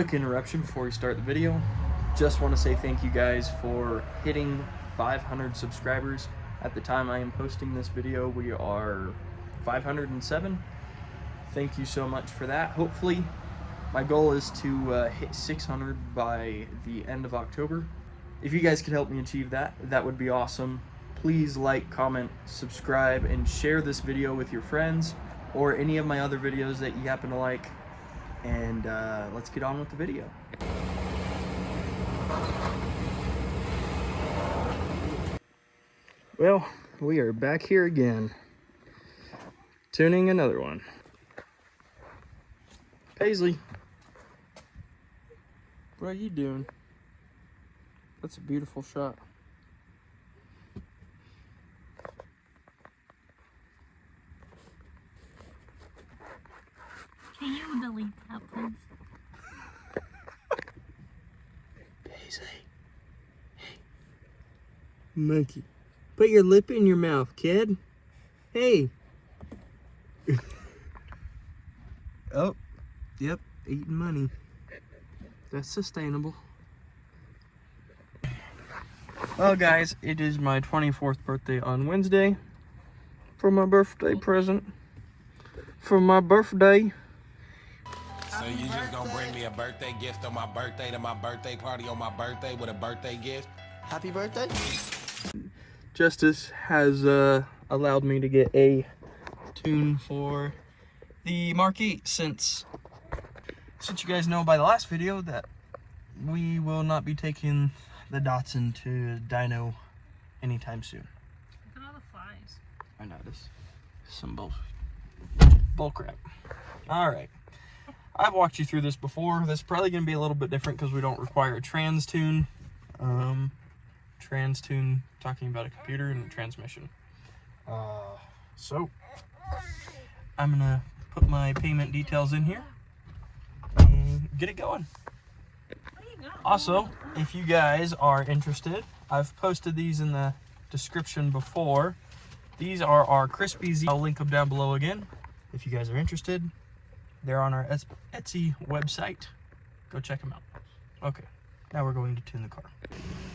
Quick interruption before we start the video. Just want to say thank you guys for hitting 500 subscribers. At the time I am posting this video, we are 507. Thank you so much for that. Hopefully, my goal is to hit 600 by the end of October. If you guys could help me achieve that, that would be awesome. Please like, comment, subscribe, and share this video with your friends or any of my other videos that you happen to like. And let's get on with the video. Well, we are back here again, tuning another one. Paisley, what are you doing? That's a beautiful shot. Can you delete that, please? Paisley. Hey. Monkey. Put your lip in your mouth, kid. Hey. Oh, yep, eating money. That's sustainable. Well, guys, it is my 24th birthday on Wednesday. For my birthday present. For my birthday. So you just gonna bring me a birthday gift on my birthday to my birthday party on my birthday with a birthday gift? Happy birthday. Justice has allowed me to get a tune for the Mark 8 since you guys know by the last video that we will not be taking the Datsun to dyno anytime soon. Look at all the flies. I noticed some bull crap. All right. I've walked you through this before. This is probably going to be a little bit different because we don't require a trans tune. Trans tune, talking about a computer and a transmission. So, I'm going to put my payment details in here and get it going. Also, if you guys are interested, I've posted these in the description before. These are our Crispies. I'll link them down below again if you guys are interested. They're on our Etsy website. Go check them out. Okay, now we're going to tune the car.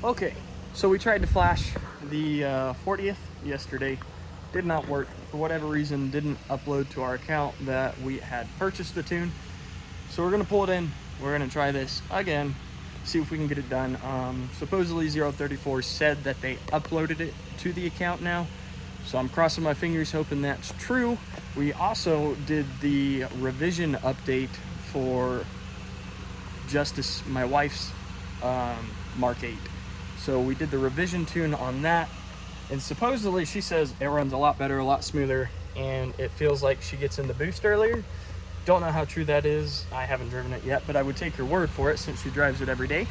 Okay, so we tried to flash the 40th yesterday. Did not work. For whatever reason, didn't upload to our account that we had purchased the tune. So we're gonna pull it in. We're gonna try this again, see if we can get it done. Supposedly 034 said that they uploaded it to the account now. So I'm crossing my fingers hoping that's true. We also did the revision update for Justice, my wife's Mark 8. So we did the revision tune on that. And supposedly she says it runs a lot better, a lot smoother, and it feels like she gets in the boost earlier. Don't know how true that is. I haven't driven it yet, but I would take her word for it since she drives it every day.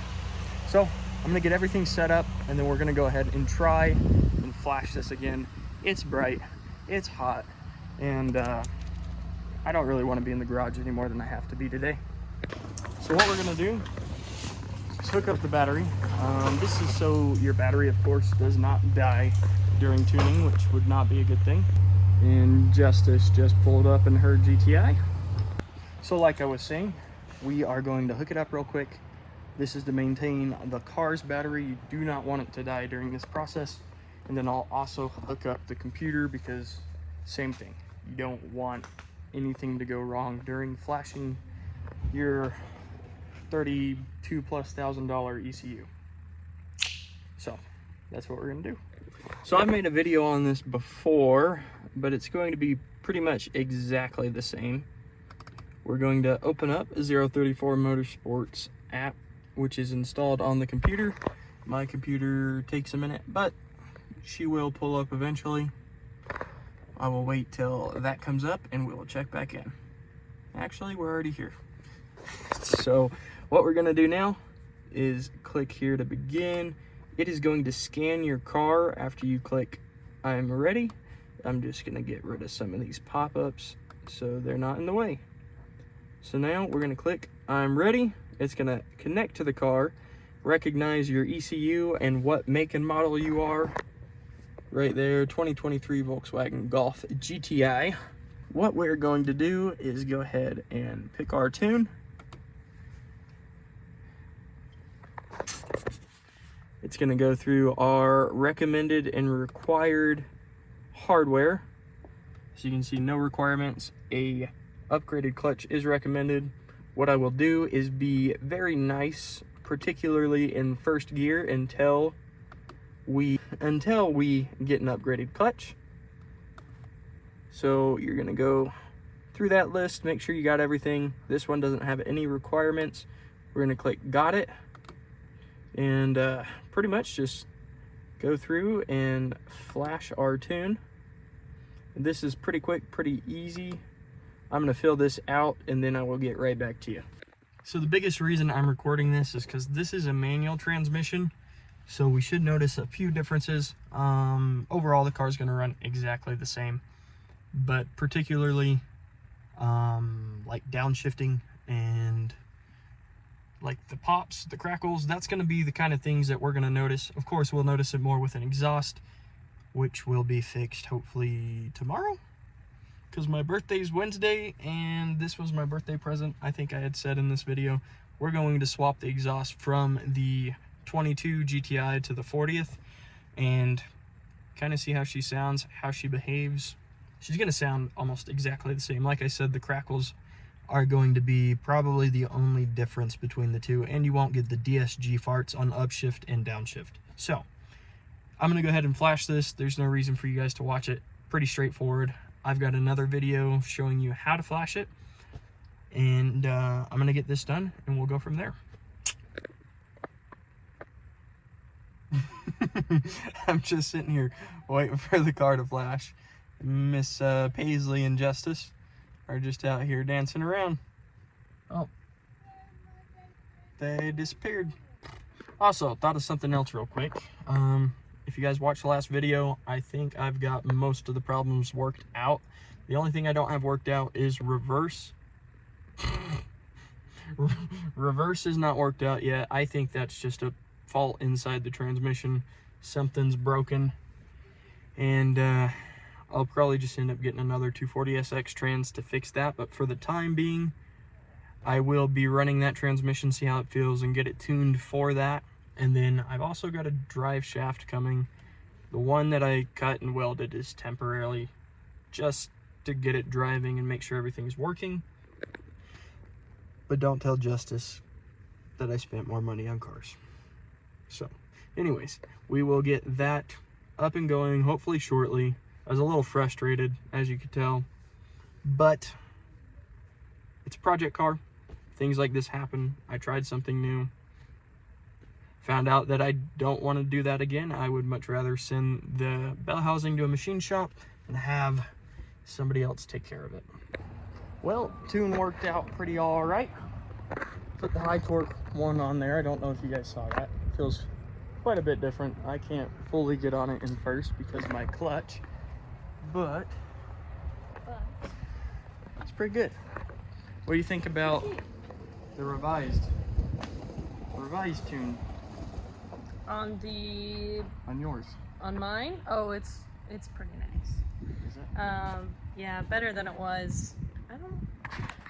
So I'm gonna get everything set up and then we're gonna go ahead and try and flash this again. It's bright, it's hot, and I don't really want to be in the garage any more than I have to be today. So what we're gonna do is hook up the battery. This is so your battery, of course, does not die during tuning, which would not be a good thing. And Justice just pulled up in her GTI. So like I was saying, we are going to hook it up real quick. This is to maintain the car's battery. You do not want it to die during this process. And then I'll also hook up the computer because same thing. You don't want anything to go wrong during flashing your $32,000+ ECU. So that's what we're gonna do. So I've made a video on this before, but it's going to be pretty much exactly the same. We're going to open up a 034 Motorsports app, which is installed on the computer. My computer takes a minute, but she will pull up eventually. I will wait till that comes up and we'll check back in. Actually, we're already here. So what we're gonna do now is click here to begin. It is going to scan your car after you click I'm ready. I'm just gonna get rid of some of these pop-ups so they're not in the way. So now we're gonna click I'm ready. It's gonna connect to the car, recognize your ECU and what make and model you are. Right there, 2023 Volkswagen Golf GTI. What we're going to do is go ahead and pick our tune. It's going to go through our recommended and required hardware. So you can see no requirements. A upgraded clutch is recommended. What I will do is be very nice, particularly in first gear, until we get an upgraded clutch. So you're going to go through that list, make sure you got everything. This one doesn't have any requirements. We're going to click got it, and pretty much just go through and flash our tune. This is pretty quick, pretty easy. I'm going to fill this out and then I will get right back to you. So the biggest reason I'm recording this is because this is a manual transmission, so we should notice a few differences. Overall the car is going to run exactly the same, but particularly like downshifting and like the pops, the crackles, that's going to be the kind of things that we're going to notice. Of course, we'll notice it more with an exhaust, which will be fixed hopefully tomorrow, because my birthday's Wednesday and this was my birthday present. I think I had said in this video, we're going to swap the exhaust from the 22 GTI to the 40th and kind of see how she sounds, how she behaves. She's going to sound almost exactly the same. Like I said, the crackles are going to be probably the only difference between the two, and you won't get the DSG farts on upshift and downshift. So I'm going to go ahead and flash this. There's no reason for you guys to watch it. Pretty straightforward. I've got another video showing you how to flash it, and I'm going to get this done and we'll go from there. I'm just sitting here waiting for the car to flash. Miss Paisley and Justice are just out here dancing around. Oh, they disappeared. Also, thought of something else real quick. If you guys watched the last video, I think I've got most of the problems worked out. The only thing I don't have worked out is reverse. Reverse is not worked out yet. I think that's just a fault inside the transmission. Something's broken, and I'll probably just end up getting another 240SX trans to fix that. But for the time being, I will be running that transmission, see how it feels, and get it tuned for that. And then I've also got a drive shaft coming. The one that I cut and welded is temporarily just to get it driving and make sure everything's working. But don't tell Justice that I spent more money on cars. So anyways, we will get that up and going hopefully shortly. I was a little frustrated, as you could tell, but it's a project car. Things like this happen. I tried something new. Found out that I don't want to do that again. I would much rather send the bell housing to a machine shop and have somebody else take care of it. Well, tune worked out pretty all right. Put the high torque one on there. I don't know if you guys saw that. It feels quite a bit different. I can't fully get on it in first because of my clutch, but it's pretty good. What do you think about the revised tune? On yours? On mine? Oh, it's pretty nice. Is it? Yeah, better than it was.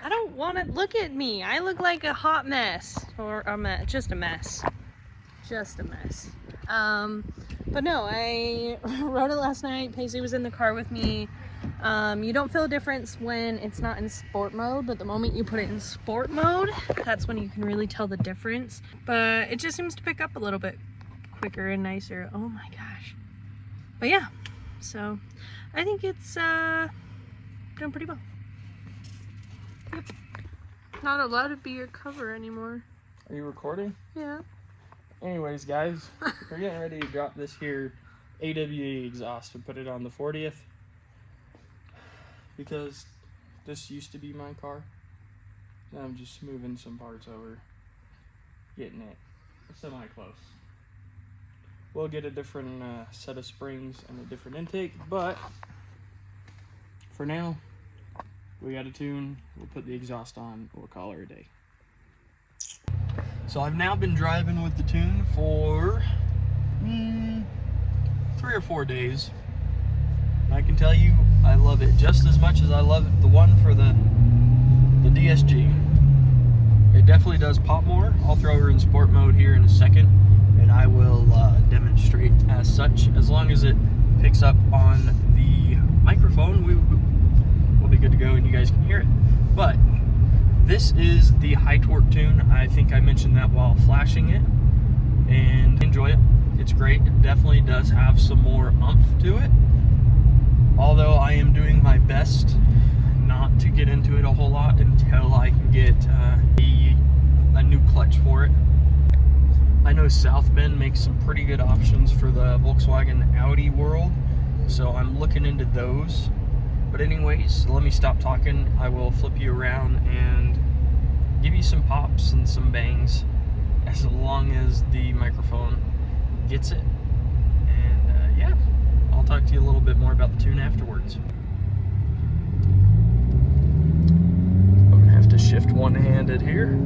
I don't want to look at me. I look like a hot mess, or just a mess. Just a mess. But no, I rode it last night. Paisley was in the car with me. You don't feel a difference when it's not in sport mode, but the moment you put it in sport mode, that's when you can really tell the difference. But it just seems to pick up a little bit quicker and nicer. Oh my gosh. But yeah, so I think it's doing pretty well. Yep. Not allowed to be your cover anymore. Are you recording? Yeah. Anyways, guys, we're getting ready to drop this here AWE exhaust and put it on the 40th, because this used to be my car. Now I'm just moving some parts over, getting it semi-close. We'll get a different set of springs and a different intake, but for now, we got a tune. We'll put the exhaust on. We'll call her a day. So I've now been driving with the tune for 3 or 4 days. I can tell you, I love it just as much as I love the one for the DSG. It definitely does pop more. I'll throw her in sport mode here in a second, and I will demonstrate as such. As long as it picks up on the microphone, we'll be good to go and you guys can hear it. But this is the high torque tune. I think I mentioned that while flashing it, and enjoy it. It's great. It definitely does have some more oomph to it, although I am doing my best not to get into it a whole lot until I can get a new clutch for it. I know South Bend makes some pretty good options for the Volkswagen Audi world, so I'm looking into those. But anyways, let me stop talking. I will flip you around and give you some pops and some bangs, as long as the microphone gets it. And yeah, I'll talk to you a little bit more about the tune afterwards. I'm gonna have to shift one-handed here.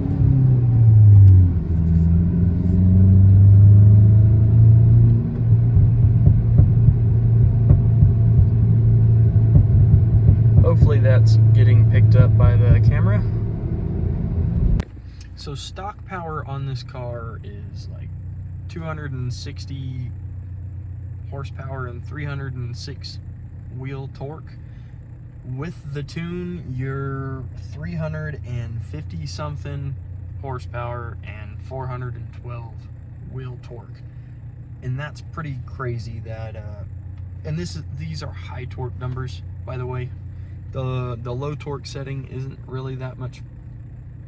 Hopefully that's getting picked up by the camera. So stock power on this car is like 260 horsepower and 306 wheel torque. With the tune, you're 350 something horsepower and 412 wheel torque. And that's pretty crazy that and these are high torque numbers, by the way. The low torque setting isn't really that much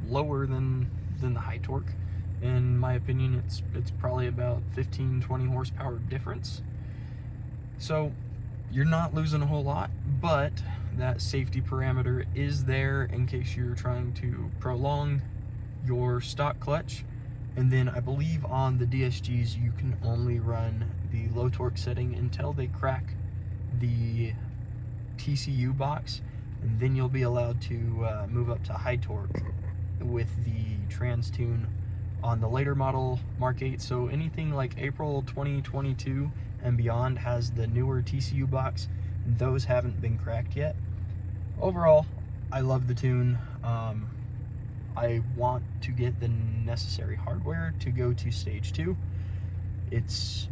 lower than the high torque. In my opinion, it's probably about 15-20 horsepower difference. So you're not losing a whole lot, but that safety parameter is there in case you're trying to prolong your stock clutch. And then I believe on the DSGs you can only run the low torque setting until they crack the TCU box, and then you'll be allowed to move up to high torque with the trans tune on the later model Mark 8. So anything like April 2022 and beyond has the newer TCU box. Those haven't been cracked yet. Overall, I love the tune. I want to get the necessary hardware to go to stage 2. It's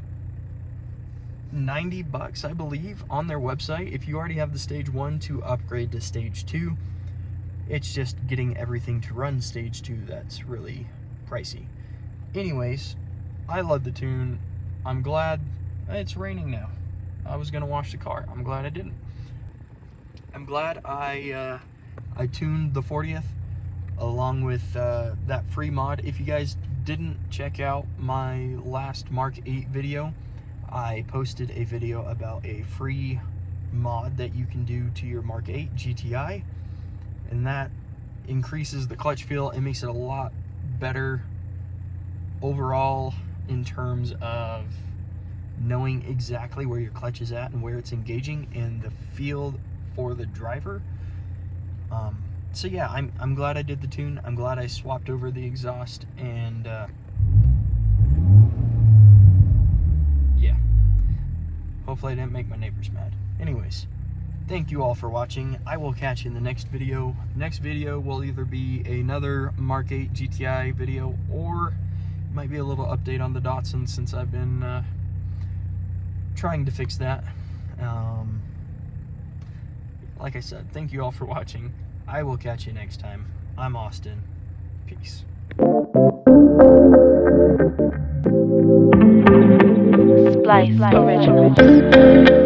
$90, I believe, on their website if you already have the stage 1 to upgrade to stage 2. It's just getting everything to run stage 2 that's really pricey. Anyways, I love the tune. I'm glad it's raining now. I was gonna wash the car. I'm glad I didn't. I'm glad I tuned the 40th along with that free mod. If you guys didn't check out my last Mark 8 video, I posted a video about a free mod that you can do to your Mark 8 GTI, and that increases the clutch feel. It makes it a lot better overall in terms of knowing exactly where your clutch is at and where it's engaging, and the feel for the driver. So yeah, I'm glad I did the tune. I'm glad I swapped over the exhaust, and yeah, hopefully I didn't make my neighbors mad. Anyways, thank you all for watching. I will catch you in the next video. Next video will either be another Mark 8 GTI video, or it might be a little update on the Datsun, since I've been trying to fix that. Like I said, thank you all for watching. I will catch you next time. I'm Austin. Peace. Splice Originals.